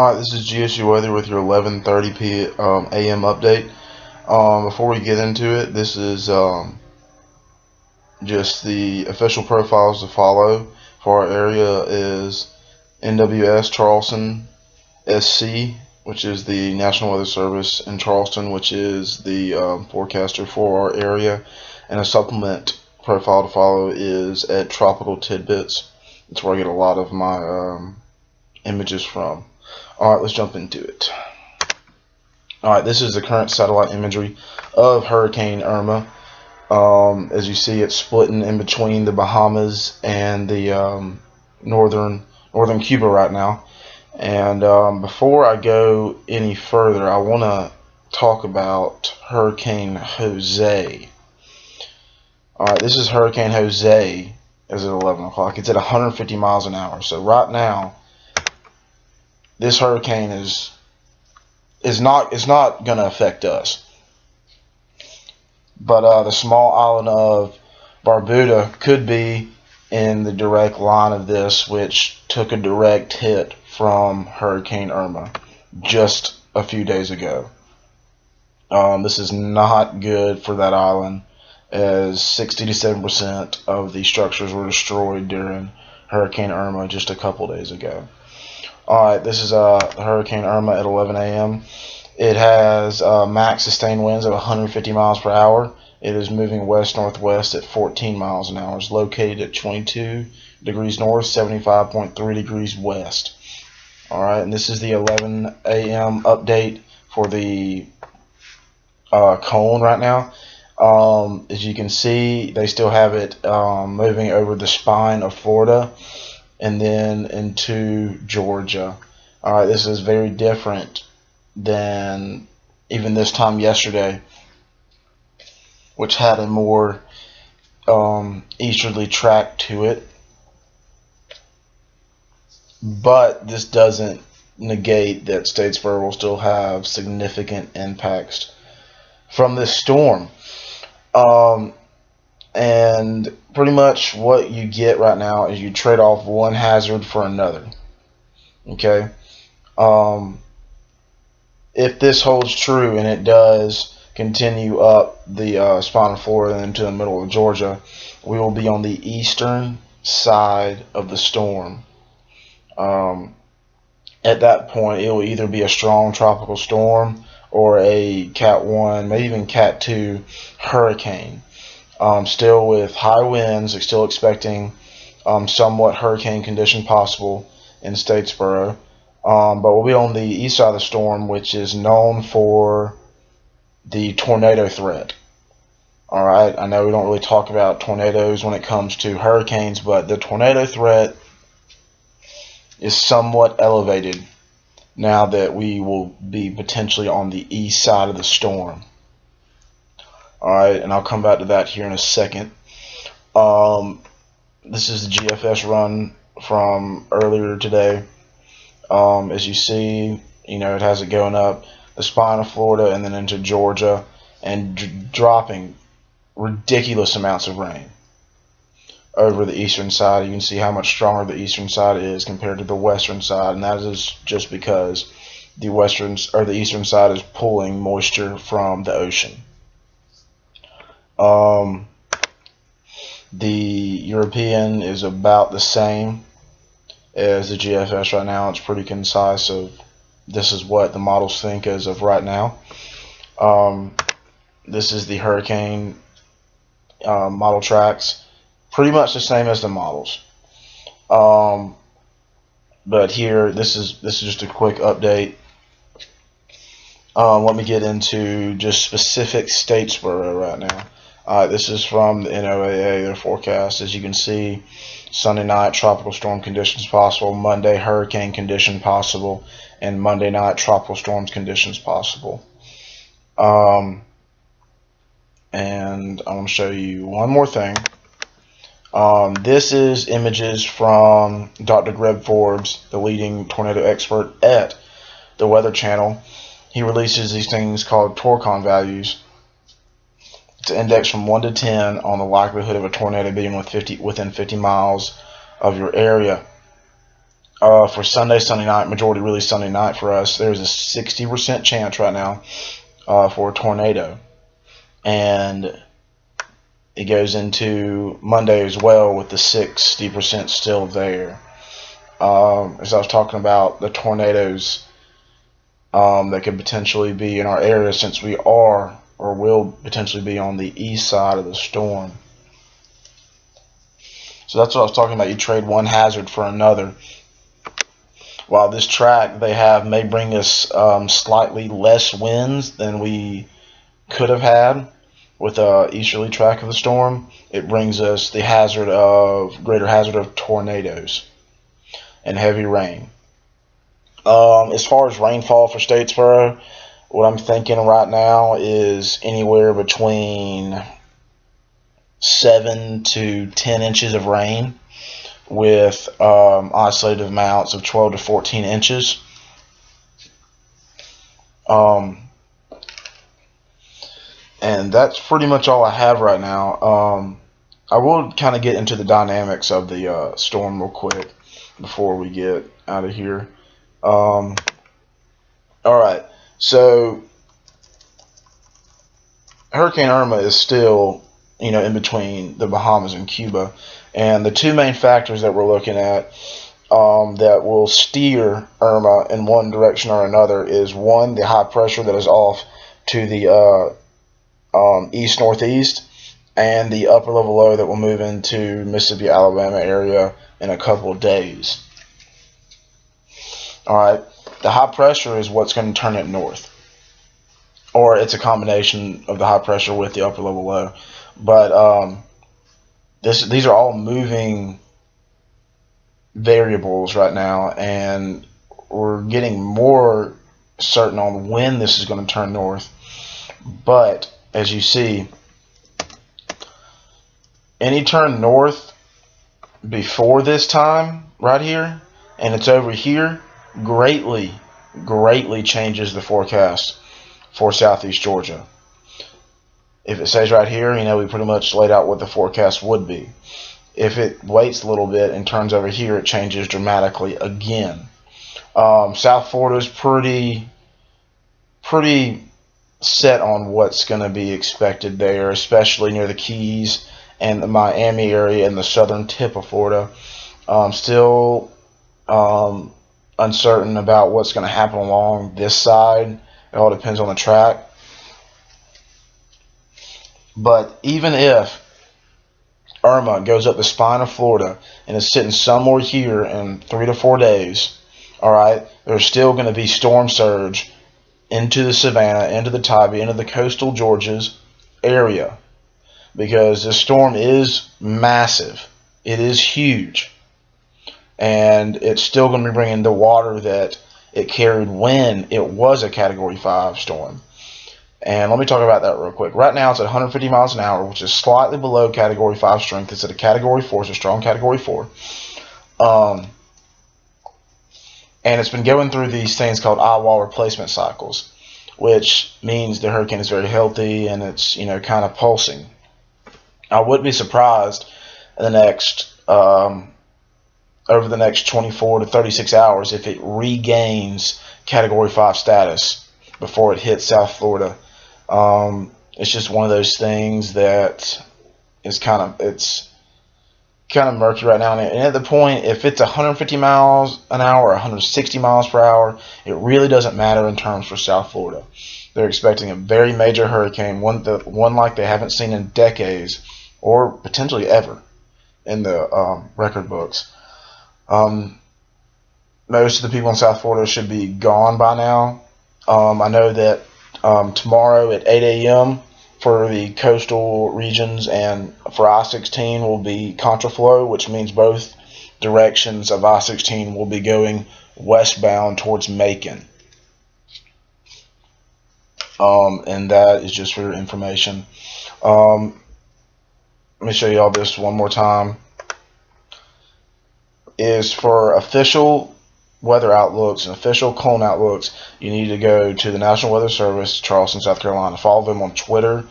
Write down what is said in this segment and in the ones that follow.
Alright, this is GSU Weather with your 11:30 a.m. update. Before we get into it, this is just the official profiles to follow for our area is NWS Charleston SC, which is the National Weather Service in Charleston, which is the forecaster for our area, and a supplement profile to follow is at Tropical Tidbits. That's where I get a lot of my images from. Alright, let's jump into it. Alright, this is the current satellite imagery of Hurricane Irma. As you see, it's splitting in between the Bahamas and the northern Cuba right now. And before I go any further, I want to talk about Hurricane Jose. Alright, this is Hurricane Jose as at 11 o'clock. It's at 150 miles an hour. So right now, this hurricane is not going to affect us. But the small island of Barbuda could be in the direct line of this, which took a direct hit from Hurricane Irma just a few days ago. This is not good for that island, as 60 to 7% of the structures were destroyed during Hurricane Irma just a couple days ago. Alright, this is Hurricane Irma at 11 a.m. It has max sustained winds of 150 miles per hour. It is moving west-northwest at 14 miles an hour. It's located at 22 degrees north, 75.3 degrees west. Alright, and this is the 11 a.m. update for the cone right now. As you can see, they still have it moving over the spine of Florida and then into Georgia. Alright, this is very different than even this time yesterday, which had a more easterly track to it. But this doesn't negate that Statesboro will still have significant impacts from this storm. And pretty much what you get right now is you trade off one hazard for another. Okay. If this holds true and it does continue up the spine of Florida and into the middle of Georgia, we will be on the eastern side of the storm. At that point, it will either be a strong tropical storm or a Cat 1, maybe even Cat 2 hurricane. Still with high winds, they're still expecting somewhat hurricane condition possible in Statesboro. But we'll be on the east side of the storm, which is known for the tornado threat. Alright, I know we don't really talk about tornadoes when it comes to hurricanes, but the tornado threat is somewhat elevated now that we will be potentially on the east side of the storm. Alright, and I'll come back to that here in a second. This is the GFS run from earlier today. As you see, it has it going up the spine of Florida and then into Georgia and dropping ridiculous amounts of rain over the eastern side. You can see how much stronger the eastern side is compared to the western side, and that is just because the eastern side is pulling moisture from the ocean. The European is about the same as the GFS right now. It's pretty concise of this is what the models think as of right now. This is the hurricane model tracks, pretty much the same as the models. But here, this is just a quick update. Let me get into just specific Statesboro right now. This is from the NOAA, their forecast. As you can see, Sunday night, tropical storm conditions possible. Monday, hurricane condition possible. And Monday night, tropical storms conditions possible. And I want to show you one more thing. This is images from Dr. Greg Forbes, the leading tornado expert at the Weather Channel. He releases these things called Torcon values. It's an index from 1 to 10 on the likelihood of a tornado being within 50 miles of your area. for Sunday night, majority really Sunday night for us, there's a 60% chance right now for a tornado. And it goes into Monday as well with the 60% still there. As I was talking about the tornadoes that could potentially be in our area, since we are or will potentially be on the east side of the storm. So that's what I was talking about. You trade one hazard for another. While this track they have may bring us slightly less winds than we could have had with a easterly track of the storm, it brings us the greater hazard of tornadoes and heavy rain. As far as rainfall for Statesboro, what I'm thinking right now is anywhere between 7 to 10 inches of rain, with isolated amounts of 12 to 14 inches. And that's pretty much all I have right now. I will kind of get into the dynamics of the storm real quick before we get out of here. Alright, so Hurricane Irma is still, in between the Bahamas and Cuba. And the two main factors that we're looking at that will steer Irma in one direction or another is, one, the high pressure that is off to the east-northeast, and the upper level low that will move into Mississippi, Alabama area in a couple of days. Alright, the high pressure is what's going to turn it north. Or it's a combination of the high pressure with the upper level low. But these are all moving variables right now, and we're getting more certain on when this is going to turn north. But as you see, any turn north before this time right here, and it's over here, greatly changes the forecast for southeast Georgia. If it stays right here, we pretty much laid out what the forecast would be. If it waits a little bit and turns over here, it changes dramatically again. South Florida is pretty set on what's going to be expected there, especially near the Keys and the Miami area and the southern tip of Florida. Still uncertain about what's going to happen along this side. It all depends on the track. But even if Irma goes up the spine of Florida and is sitting somewhere here in 3 to 4 days, alright, there's still going to be storm surge into the Savannah, into the Tybee, into the coastal Georgias area, because this storm is massive. It is huge. And it's still going to be bringing the water that it carried when it was a Category 5 storm. And let me talk about that real quick. Right now it's at 150 miles an hour, which is slightly below Category 5 strength. It's at a Category 4, it's a strong Category 4. And it's been going through these things called eye wall replacement cycles, which means the hurricane is very healthy and it's, kind of pulsing. I wouldn't be surprised in over the next 24 to 36 hours if it regains Category 5 status before it hits South Florida. It's just one of those things that is kind of murky right now. And at the point, if it's 150 miles an hour or 160 miles per hour, it really doesn't matter in terms for South Florida. They're expecting a very major hurricane, one like they haven't seen in decades or potentially ever in the record books. Most of the people in South Florida should be gone by now. I know that tomorrow at 8 a.m. for the coastal regions and for I-16 will be contraflow, which means both directions of I-16 will be going westbound towards Macon. And that is just for your information. Let me show you all this one more time. Is for official weather outlooks and official cone outlooks, you need to go to the National Weather Service, Charleston, South Carolina. Follow them on Twitter.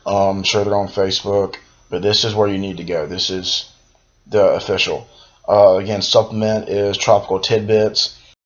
I'm sure they're on Facebook, but this is where you need to go. This is the official. Again, supplement is Tropical Tidbits.